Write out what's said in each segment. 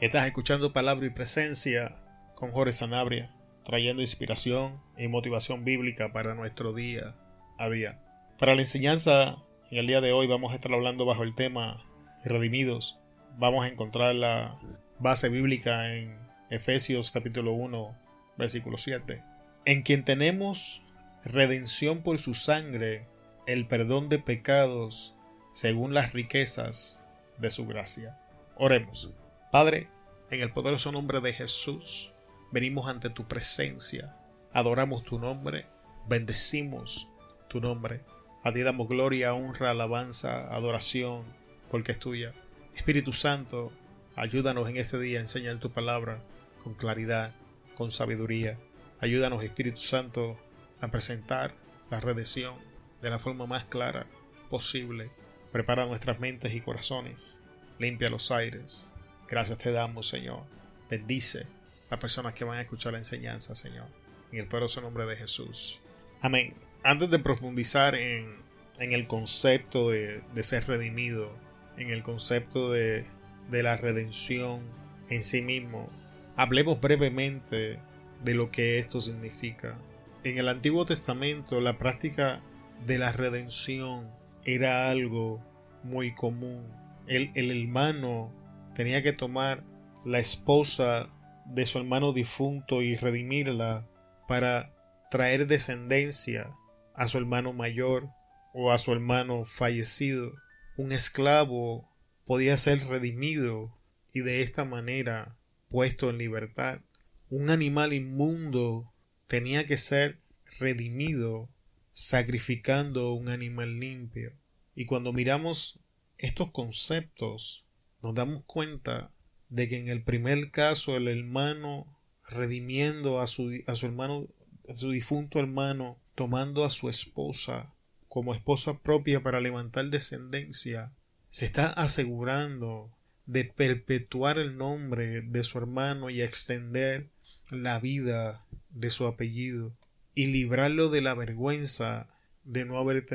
Estás escuchando Palabra y Presencia con Jorge Sanabria, trayendo inspiración y motivación bíblica para nuestro día a día. Para la enseñanza, en el día de hoy vamos a estar hablando bajo el tema Redimidos. Vamos a encontrar la base bíblica en Efesios capítulo 1, versículo 7. En quien tenemos redención por su sangre, el perdón de pecados, según las riquezas de su gracia. Oremos. Padre, en el poderoso nombre de Jesús, venimos ante tu presencia, adoramos tu nombre, bendecimos tu nombre. A ti damos gloria, honra, alabanza, adoración, porque es tuya. Espíritu Santo, ayúdanos en este día a enseñar tu palabra con claridad, con sabiduría. Ayúdanos, Espíritu Santo, a presentar la redención de la forma más clara posible. Prepara nuestras mentes y corazones, limpia los aires. Gracias te damos, Señor. Bendice a las personas que van a escuchar la enseñanza, Señor. En el poderoso nombre de Jesús. Amén. Antes de profundizar en el concepto de ser redimido, en el concepto de la redención en sí mismo, hablemos brevemente de lo que esto significa. En el Antiguo Testamento, la práctica de la redención era algo muy común. El hermano tenía que tomar la esposa de su hermano difunto y redimirla para traer descendencia a su hermano mayor o a su hermano fallecido. Un esclavo podía ser redimido y de esta manera puesto en libertad. Un animal inmundo tenía que ser redimido sacrificando un animal limpio. Y cuando miramos estos conceptos, nos damos cuenta de que en el primer caso el hermano redimiendo a su hermano, a su difunto hermano, tomando a su esposa como esposa propia para levantar descendencia, se está asegurando de perpetuar el nombre de su hermano y extender la vida de su apellido y librarlo de la vergüenza de no haber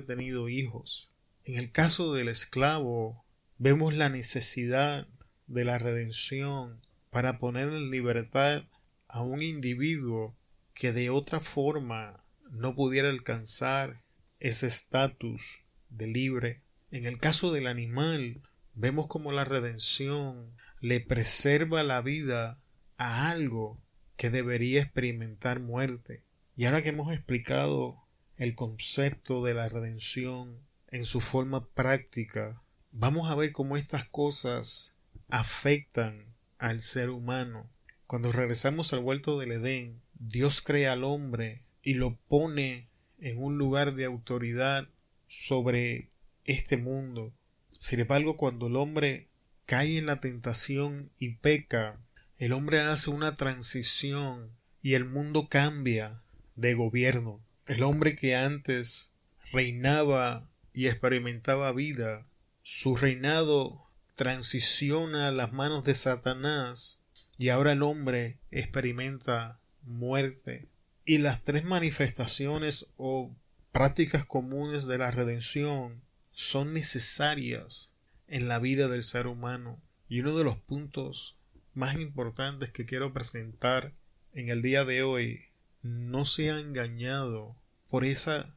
tenido hijos. En el caso del esclavo, vemos la necesidad de la redención para poner en libertad a un individuo que de otra forma no pudiera alcanzar ese estatus de libre. En el caso del animal, vemos como la redención le preserva la vida a algo que debería experimentar muerte. Y ahora que hemos explicado el concepto de la redención en su forma práctica, vamos a ver cómo estas cosas afectan al ser humano. Cuando regresamos al huerto del Edén, Dios crea al hombre y lo pone en un lugar de autoridad sobre este mundo. Sin embargo, cuando el hombre cae en la tentación y peca, el hombre hace una transición y el mundo cambia de gobierno. El hombre que antes reinaba y experimentaba vida, su reinado transiciona a las manos de Satanás y ahora el hombre experimenta muerte. Y las tres manifestaciones o prácticas comunes de la redención son necesarias en la vida del ser humano. Y uno de los puntos más importantes que quiero presentar en el día de hoy: no sea engañado por esa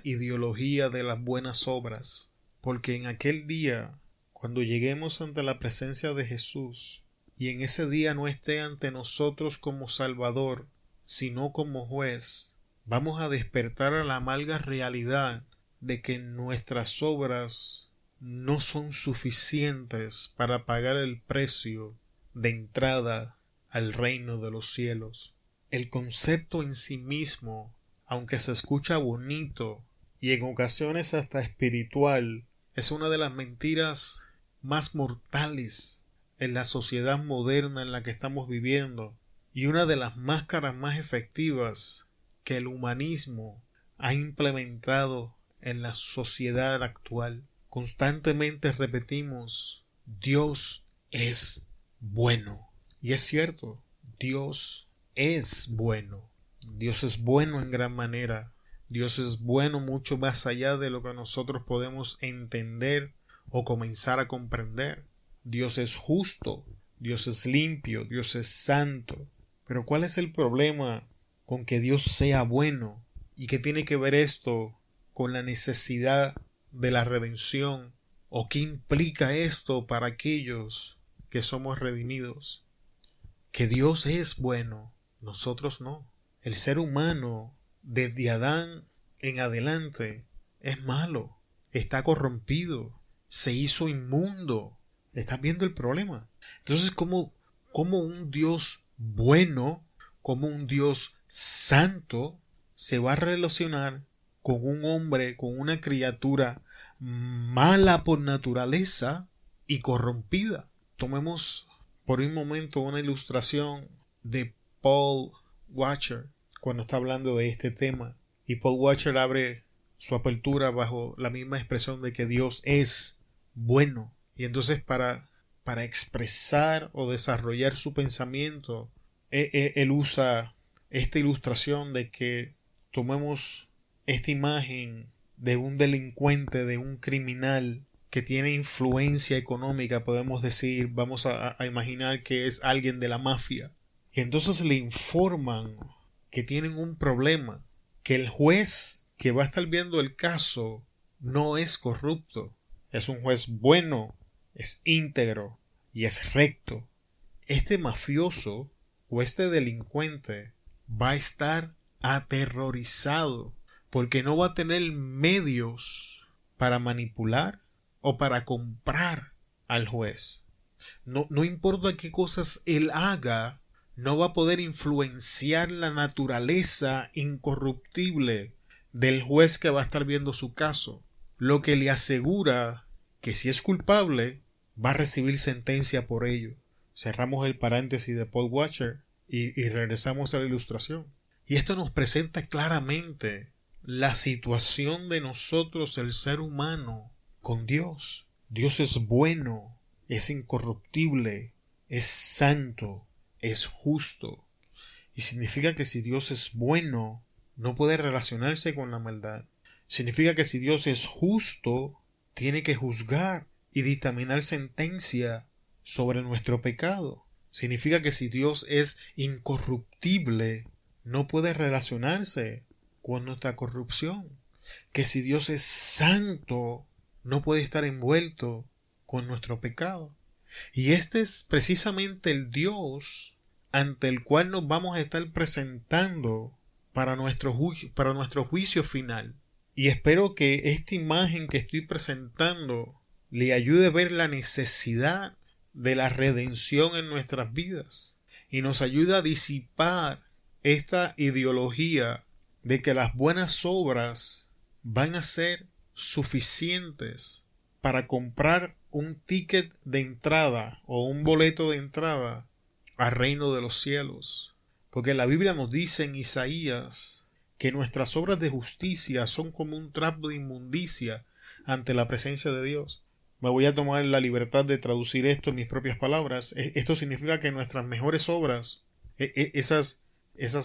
ideología de las buenas obras, porque en aquel día, cuando lleguemos ante la presencia de Jesús, y en ese día no esté ante nosotros como Salvador, sino como juez, vamos a despertar a la amarga realidad de que nuestras obras no son suficientes para pagar el precio de entrada al reino de los cielos. El concepto en sí mismo, aunque se escucha bonito y en ocasiones hasta espiritual, es una de las mentiras más mortales en la sociedad moderna en la que estamos viviendo y una de las máscaras más efectivas que el humanismo ha implementado en la sociedad actual. Constantemente repetimos: Dios es bueno. Y es cierto, Dios es bueno. Dios es bueno en gran manera. Dios es bueno mucho más allá de lo que nosotros podemos entender o comenzar a comprender. Dios es justo, Dios es limpio, Dios es santo. Pero ¿cuál es el problema con que Dios sea bueno? ¿Y qué tiene que ver esto con la necesidad de la redención? ¿O qué implica esto para aquellos que somos redimidos? Que Dios es bueno, nosotros no. El ser humano, desde Adán en adelante, es malo, está corrompido, se hizo inmundo. ¿Estás viendo el problema? Entonces, ¿cómo un Dios bueno, como un Dios santo, se va a relacionar con un hombre, con una criatura mala por naturaleza y corrompida? Tomemos por un momento una ilustración de Paul Washer cuando está hablando de este tema. Y Paul Washer abre su apertura bajo la misma expresión de que Dios es bueno. Y entonces para expresar o desarrollar su pensamiento, él usa esta ilustración de que tomemos esta imagen de un delincuente, de un criminal que tiene influencia económica, podemos decir, vamos a imaginar que es alguien de la mafia. Y entonces le informan que tienen un problema, que el juez que va a estar viendo el caso no es corrupto, es un juez bueno, es íntegro y es recto. Este mafioso o este delincuente va a estar aterrorizado porque no va a tener medios para manipular o para comprar al juez. No importa qué cosas él haga, no va a poder influenciar la naturaleza incorruptible del juez que va a estar viendo su caso, lo que le asegura que si es culpable va a recibir sentencia por ello. Cerramos el paréntesis de Paul Washer y regresamos a la ilustración. Y esto nos presenta claramente la situación de nosotros, el ser humano, con Dios. Dios es bueno, es incorruptible, es santo, es justo. Y significa que si Dios es bueno, no puede relacionarse con la maldad. Significa que si Dios es justo, tiene que juzgar y dictaminar sentencia sobre nuestro pecado. Significa que si Dios es incorruptible, no puede relacionarse con nuestra corrupción. Que si Dios es santo, no puede estar envuelto con nuestro pecado. Y este es precisamente el Dios ante el cual nos vamos a estar presentando para nuestro juicio final. Y espero que esta imagen que estoy presentando le ayude a ver la necesidad de la redención en nuestras vidas y nos ayude a disipar esta ideología de que las buenas obras van a ser suficientes para comprar un ticket de entrada o un boleto de entrada al reino de los cielos. Porque la Biblia nos dice en Isaías que nuestras obras de justicia son como un trapo de inmundicia ante la presencia de Dios. Me voy a tomar la libertad de traducir esto en mis propias palabras. Esto significa que nuestras mejores obras, esas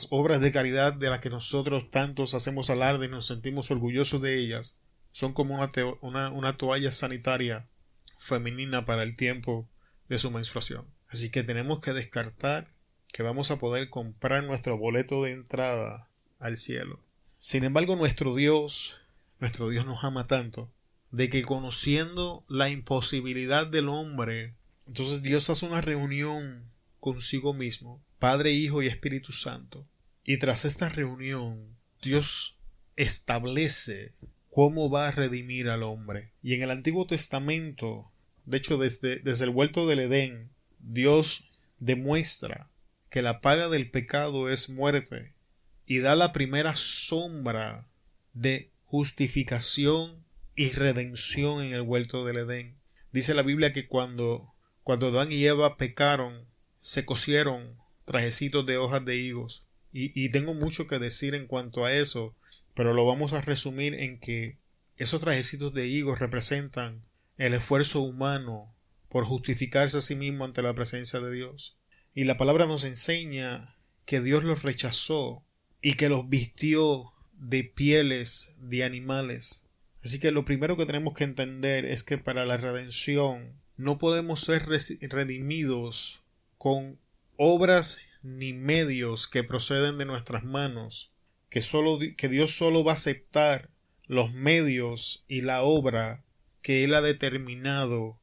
obras de caridad de las que nosotros tantos hacemos alarde y nos sentimos orgullosos de ellas, son como una toalla sanitaria femenina para el tiempo de su menstruación. Así que tenemos que descartar que vamos a poder comprar nuestro boleto de entrada al cielo. Sin embargo, nuestro Dios nos ama tanto, de que conociendo la imposibilidad del hombre, entonces Dios hace una reunión consigo mismo, Padre, Hijo y Espíritu Santo. Y tras esta reunión, Dios establece cómo va a redimir al hombre. Y en el Antiguo Testamento, de hecho desde el huerto del Edén, Dios demuestra que la paga del pecado es muerte y da la primera sombra de justificación y redención en el huerto del Edén. Dice la Biblia que cuando Adán y Eva pecaron, se cosieron trajecitos de hojas de higos. Y tengo mucho que decir en cuanto a eso, pero lo vamos a resumir en que esos trajecitos de higos representan el esfuerzo humano por justificarse a sí mismo ante la presencia de Dios. Y la palabra nos enseña que Dios los rechazó y que los vistió de pieles de animales. Así que lo primero que tenemos que entender es que para la redención no podemos ser redimidos con obras ni medios que proceden de nuestras manos, que Dios solo va a aceptar los medios y la obra que Él ha determinado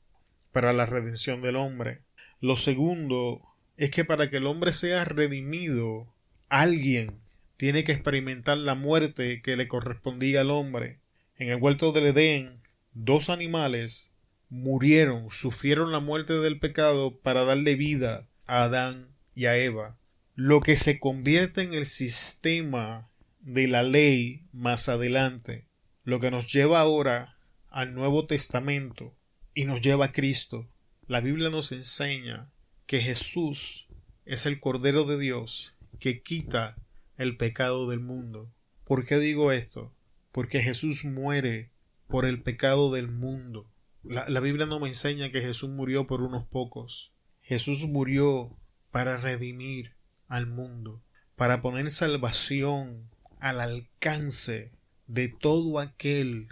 para la redención del hombre. Lo segundo es que para que el hombre sea redimido, alguien tiene que experimentar la muerte que le correspondía al hombre. En el huerto del Edén, 2 animales murieron, sufrieron la muerte del pecado para darle vida a Adán y a Eva. Lo que se convierte en el sistema de la ley más adelante, lo que nos lleva ahora al Nuevo Testamento y nos lleva a Cristo. La Biblia nos enseña que Jesús es el Cordero de Dios que quita el pecado del mundo. ¿Por qué digo esto? Porque Jesús muere por el pecado del mundo. La Biblia no me enseña que Jesús murió por unos pocos. Jesús murió para redimir al mundo, para poner salvación al alcance de todo aquel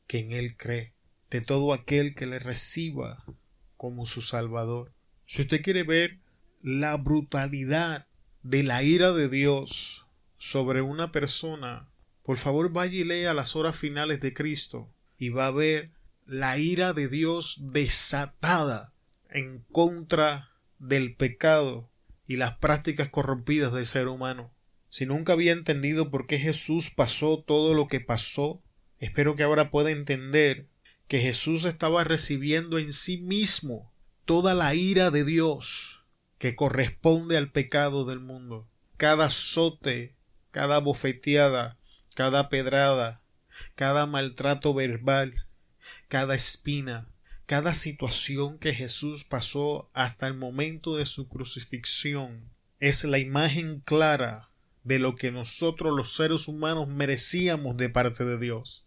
que en Él cree, de todo aquel que le reciba como su Salvador. Si usted quiere ver la brutalidad de la ira de Dios sobre una persona, por favor vaya y lea las horas finales de Cristo y va a ver la ira de Dios desatada en contra del pecado y las prácticas corrompidas del ser humano. Si nunca había entendido por qué Jesús pasó todo lo que pasó, espero que ahora pueda entender que Jesús estaba recibiendo en sí mismo toda la ira de Dios que corresponde al pecado del mundo. Cada azote, cada bofeteada, cada pedrada, cada maltrato verbal, cada espina, cada situación que Jesús pasó hasta el momento de su crucifixión es la imagen clara de lo que nosotros los seres humanos merecíamos de parte de Dios.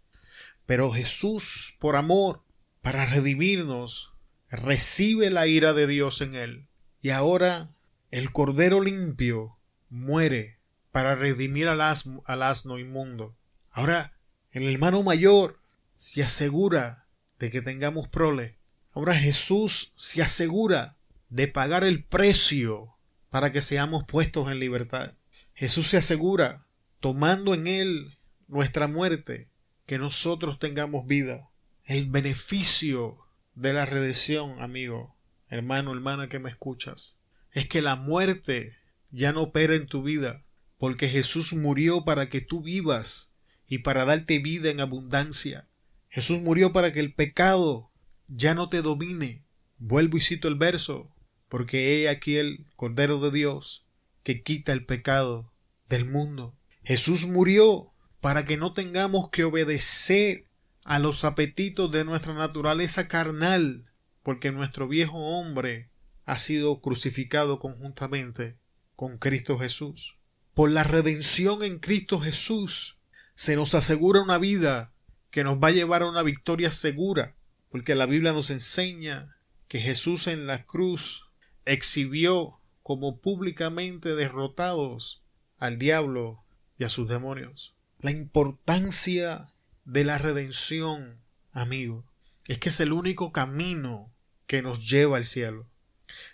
Pero Jesús, por amor, para redimirnos, recibe la ira de Dios en Él. Y ahora el Cordero limpio muere para redimir al asno inmundo. Ahora el hermano mayor se asegura de que tengamos prole. Ahora Jesús se asegura de pagar el precio para que seamos puestos en libertad. Jesús se asegura, tomando en Él nuestra muerte, que nosotros tengamos vida. El beneficio de la redención, amigo, hermano, hermana que me escuchas, es que la muerte ya no opera en tu vida, porque Jesús murió para que tú vivas y para darte vida en abundancia. Jesús murió para que el pecado ya no te domine. Vuelvo y cito el verso, porque he aquí el Cordero de Dios que quita el pecado del mundo. Jesús murió para que no tengamos que obedecer a los apetitos de nuestra naturaleza carnal, porque nuestro viejo hombre ha sido crucificado conjuntamente con Cristo Jesús. Por la redención en Cristo Jesús se nos asegura una vida que nos va a llevar a una victoria segura, porque la Biblia nos enseña que Jesús en la cruz exhibió como públicamente derrotados al diablo y a sus demonios. La importancia de la redención, amigo, es que es el único camino que nos lleva al cielo.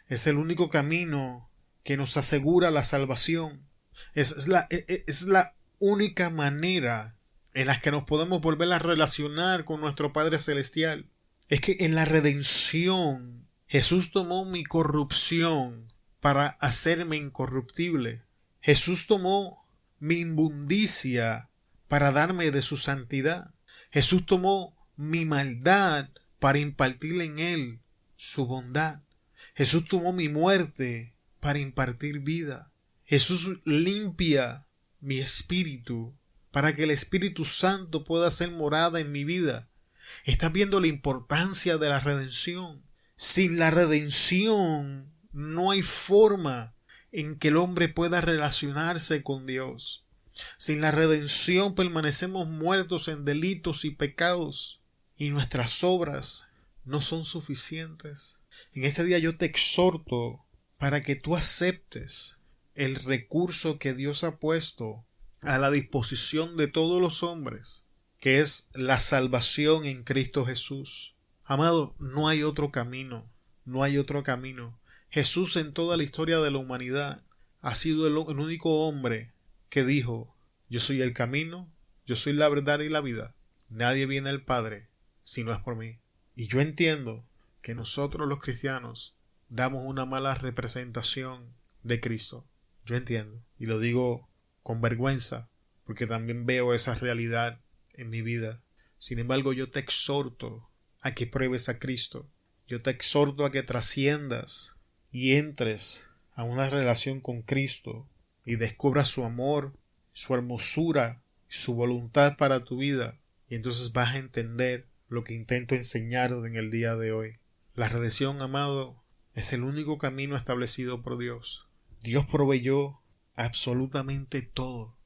Es el único camino que nos asegura la salvación. Es la única manera en la que nos podemos volver a relacionar con nuestro Padre Celestial. Es que en la redención Jesús tomó mi corrupción para hacerme incorruptible. Jesús tomó mi inmundicia para darme de su santidad. Jesús tomó mi maldad para impartir en Él su bondad. Jesús tomó mi muerte para impartir vida. Jesús limpia mi espíritu para que el Espíritu Santo pueda hacer morada en mi vida. ¿Estás viendo la importancia de la redención? Sin la redención no hay forma en que el hombre pueda relacionarse con Dios. Sin la redención permanecemos muertos en delitos y pecados, y nuestras obras no son suficientes. En este día yo te exhorto para que tú aceptes el recurso que Dios ha puesto a la disposición de todos los hombres, que es la salvación en Cristo Jesús. Amado, no hay otro camino, no hay otro camino. Jesús en toda la historia de la humanidad ha sido el único hombre que dijo: yo soy el camino, yo soy la verdad y la vida. Nadie viene al Padre si no es por mí. Y yo entiendo que nosotros los cristianos damos una mala representación de Cristo. Yo entiendo, y lo digo con vergüenza, porque también veo esa realidad en mi vida. Sin embargo, yo te exhorto a que pruebes a Cristo. Yo te exhorto a que trasciendas y entres a una relación con Cristo y descubras su amor, su hermosura, su voluntad para tu vida. Y entonces vas a entender lo que intento enseñar en el día de hoy. La redención, amado, es el único camino establecido por Dios. Dios proveyó absolutamente todo,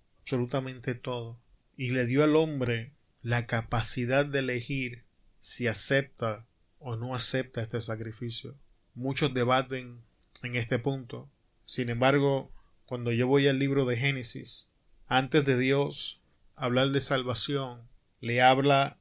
y le dio al hombre la capacidad de elegir si acepta o no acepta este sacrificio. Muchos debaten en este punto. Sin embargo, cuando yo voy al libro de Génesis, antes de Dios hablar de salvación, le habla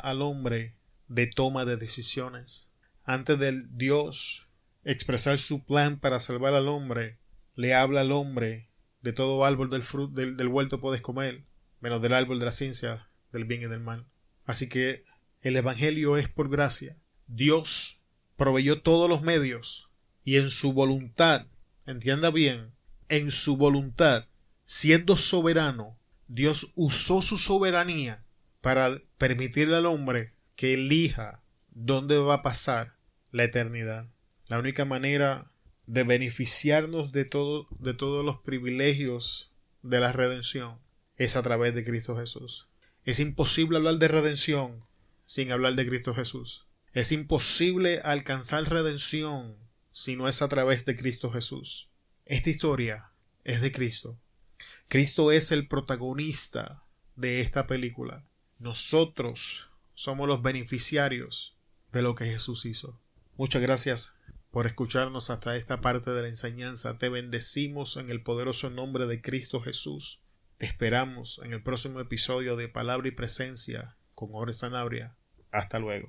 al hombre de toma de decisiones. Antes de Dios expresar su plan para salvar al hombre, le habla al hombre: de todo árbol del huerto puedes comer, menos del árbol de la ciencia del bien y del mal. Así que el evangelio es por gracia. Dios proveyó todos los medios y en su voluntad, entienda bien, en su voluntad, siendo soberano, Dios usó su soberanía para permitirle al hombre que elija dónde va a pasar la eternidad. La única manera de beneficiarnos de todos los privilegios de la redención es a través de Cristo Jesús. Es imposible hablar de redención sin hablar de Cristo Jesús. Es imposible alcanzar redención si no es a través de Cristo Jesús. Esta historia es de Cristo. Cristo es el protagonista de esta película. Nosotros somos los beneficiarios de lo que Jesús hizo. Muchas gracias por escucharnos hasta esta parte de la enseñanza. Te bendecimos en el poderoso nombre de Cristo Jesús. Te esperamos en el próximo episodio de Palabra y Presencia con Jorge Sanabria. Hasta luego.